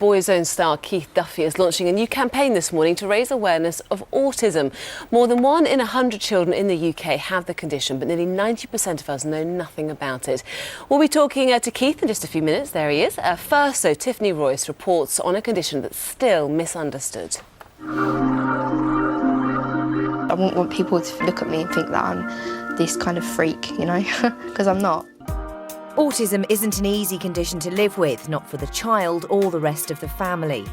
Boyzone star Keith Duffy is launching a new campaign this morning to raise awareness of autism. More than 1 in 100 children in the UK have the condition, but nearly 90% of us know nothing about it. We'll be talking to Keith in just a few minutes. There he is. First, though, Tiffany Royce reports on a condition that's still misunderstood. I wouldn't want people to look at me and think that I'm this kind of freak, you know, because I'm not. Autism isn't an easy condition to live with, not for the child or the rest of the family.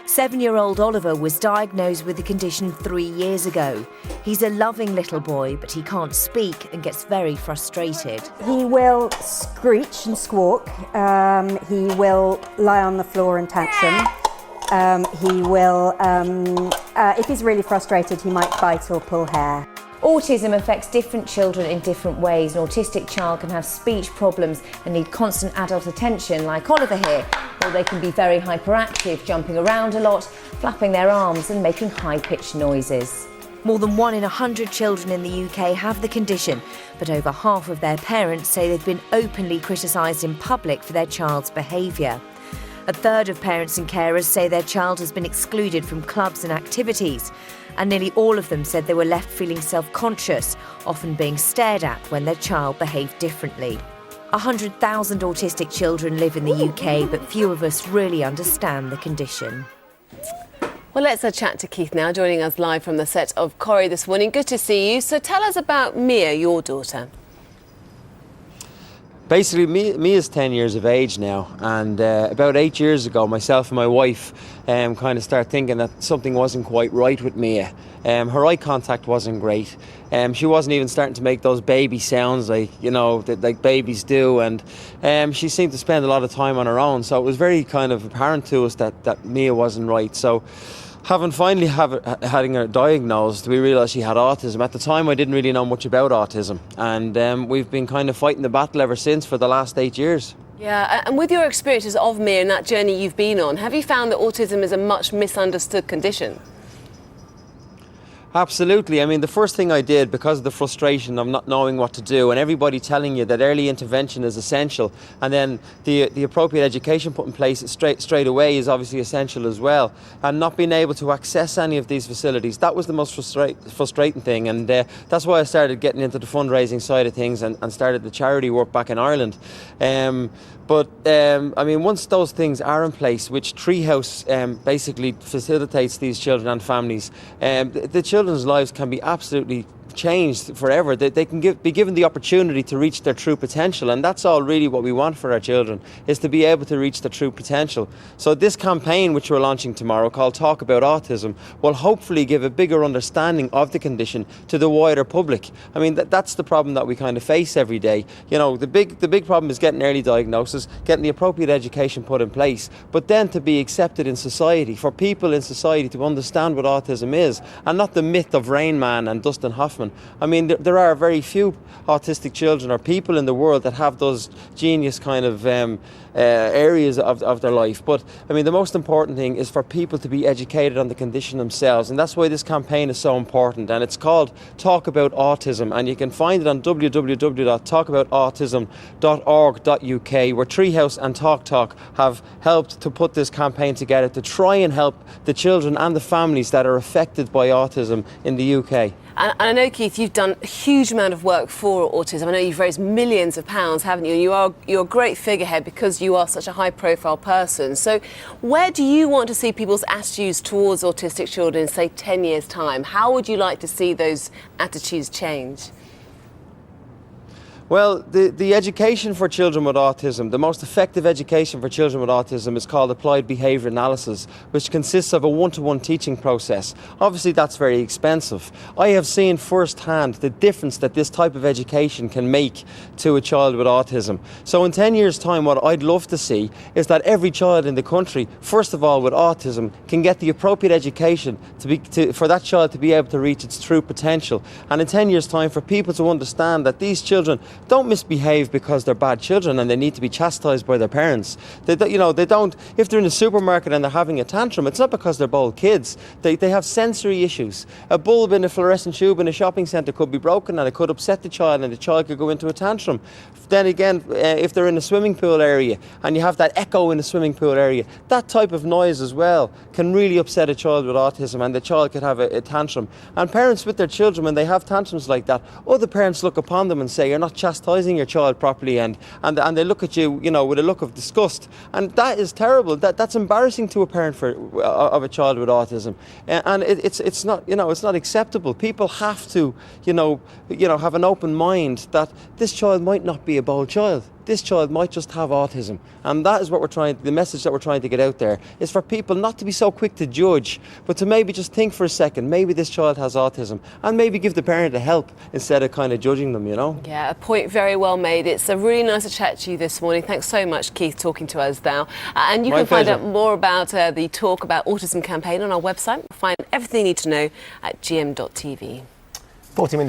7-year-old Oliver was diagnosed with the condition 3 years ago. He's a loving little boy, but he can't speak and gets very frustrated. He will screech and squawk. He will lie on the floor in tantrum. He will, if he's really frustrated, he might bite or pull hair. Autism affects different children in different ways. An autistic child can have speech problems and need constant adult attention, like Oliver here, or they can be very hyperactive, jumping around a lot, flapping their arms and making high-pitched noises. More than 1 in 100 children in the UK have the condition, but over half of their parents say they've been openly criticised in public for their child's behaviour. A third of parents and carers say their child has been excluded from clubs and activities, and nearly all of them said they were left feeling self-conscious, often being stared at when their child behaved differently. 100,000 autistic children live in the UK, but few of us really understand the condition. Well, let's chat to Keith now, joining us live from the set of Corrie this morning. Good to see you. So tell us about Mia, your daughter. Basically, Mia's 10 years of age now, and about 8 years ago, myself and my wife kind of started thinking that something wasn't quite right with Mia. Her eye contact wasn't great. She wasn't even starting to make those baby sounds like babies do, and she seemed to spend a lot of time on her own. So it was very kind of apparent to us that Mia wasn't right. So, having finally having her diagnosed, we realised she had autism. At the time, I didn't really know much about autism, and we've been kind of fighting the battle ever since for the last 8 years. Yeah, and with your experiences of Mia and that journey you've been on, have you found that autism is a much misunderstood condition? Absolutely. I mean, the first thing I did, because of the frustration of not knowing what to do and everybody telling you that early intervention is essential, and then the appropriate education put in place straight away is obviously essential as well, and not being able to access any of these facilities, that was the most frustrating thing, and that's why I started getting into the fundraising side of things and started the charity work back in Ireland. I mean, once those things are in place, which TreeHouse basically facilitates these children and families, the children's lives can be absolutely changed forever. They can be given the opportunity to reach their true potential, and that's all really what we want for our children, is to be able to reach their true potential. So this campaign, which we're launching tomorrow, called Talk About Autism, will hopefully give a bigger understanding of the condition to the wider public. I mean, that's the problem that we kind of face every day. You know, the big problem is getting early diagnosis, getting the appropriate education put in place, but then to be accepted in society, for people in society to understand what autism is, and not the myth of Rain Man and Dustin Hoffman. I mean, there are very few autistic children or people in the world that have those genius kind of areas of their life. But I mean, the most important thing is for people to be educated on the condition themselves, and that's why this campaign is so important. And it's called Talk About Autism, and you can find it on www.talkaboutautism.org.uk, where TreeHouse and TalkTalk have helped to put this campaign together to try and help the children and the families that are affected by autism in the UK. And I know, Keith, you've done a huge amount of work for autism. I know you've raised millions of pounds, haven't you? And you're a great figurehead because you are such a high-profile person. So where do you want to see people's attitudes towards autistic children in, say, 10 years' time? How would you like to see those attitudes change? Well, the education for children with autism, the most effective education for children with autism is called applied behaviour analysis, which consists of a one-to-one teaching process. Obviously, that's very expensive. I have seen firsthand the difference that this type of education can make to a child with autism. So in 10 years' time, what I'd love to see is that every child in the country, first of all with autism, can get the appropriate education for that child to be able to reach its true potential. And in 10 years' time, for people to understand that these children don't misbehave because they're bad children and they need to be chastised by their parents. They don't, if they're in the supermarket and they're having a tantrum, it's not because they're bold kids. They have sensory issues. A bulb in a fluorescent tube in a shopping centre could be broken and it could upset the child and the child could go into a tantrum. Then again, if they're in a swimming pool area and you have that echo in the swimming pool area, that type of noise as well can really upset a child with autism, and the child could have a tantrum. And parents with their children, when they have tantrums like that, other parents look upon them and say, you're not chastising your child properly, and they look at you, with a look of disgust. And that is terrible. That's embarrassing to a parent of a child with autism. And it's not, it's not acceptable. People have to, have an open mind that this child might not be a bold child. This child might just have autism. And that is what the message that we're trying to get out there is for people not to be so quick to judge, but to maybe just think for a second, maybe this child has autism, and maybe give the parent a help instead of kind of judging them, Yeah, a point very well made. It's really nice to chat to you this morning. Thanks so much, Keith, talking to us now. And you can find out more about the Talk About Autism campaign on our website. Find everything you need to know at gm.tv. 40 minutes.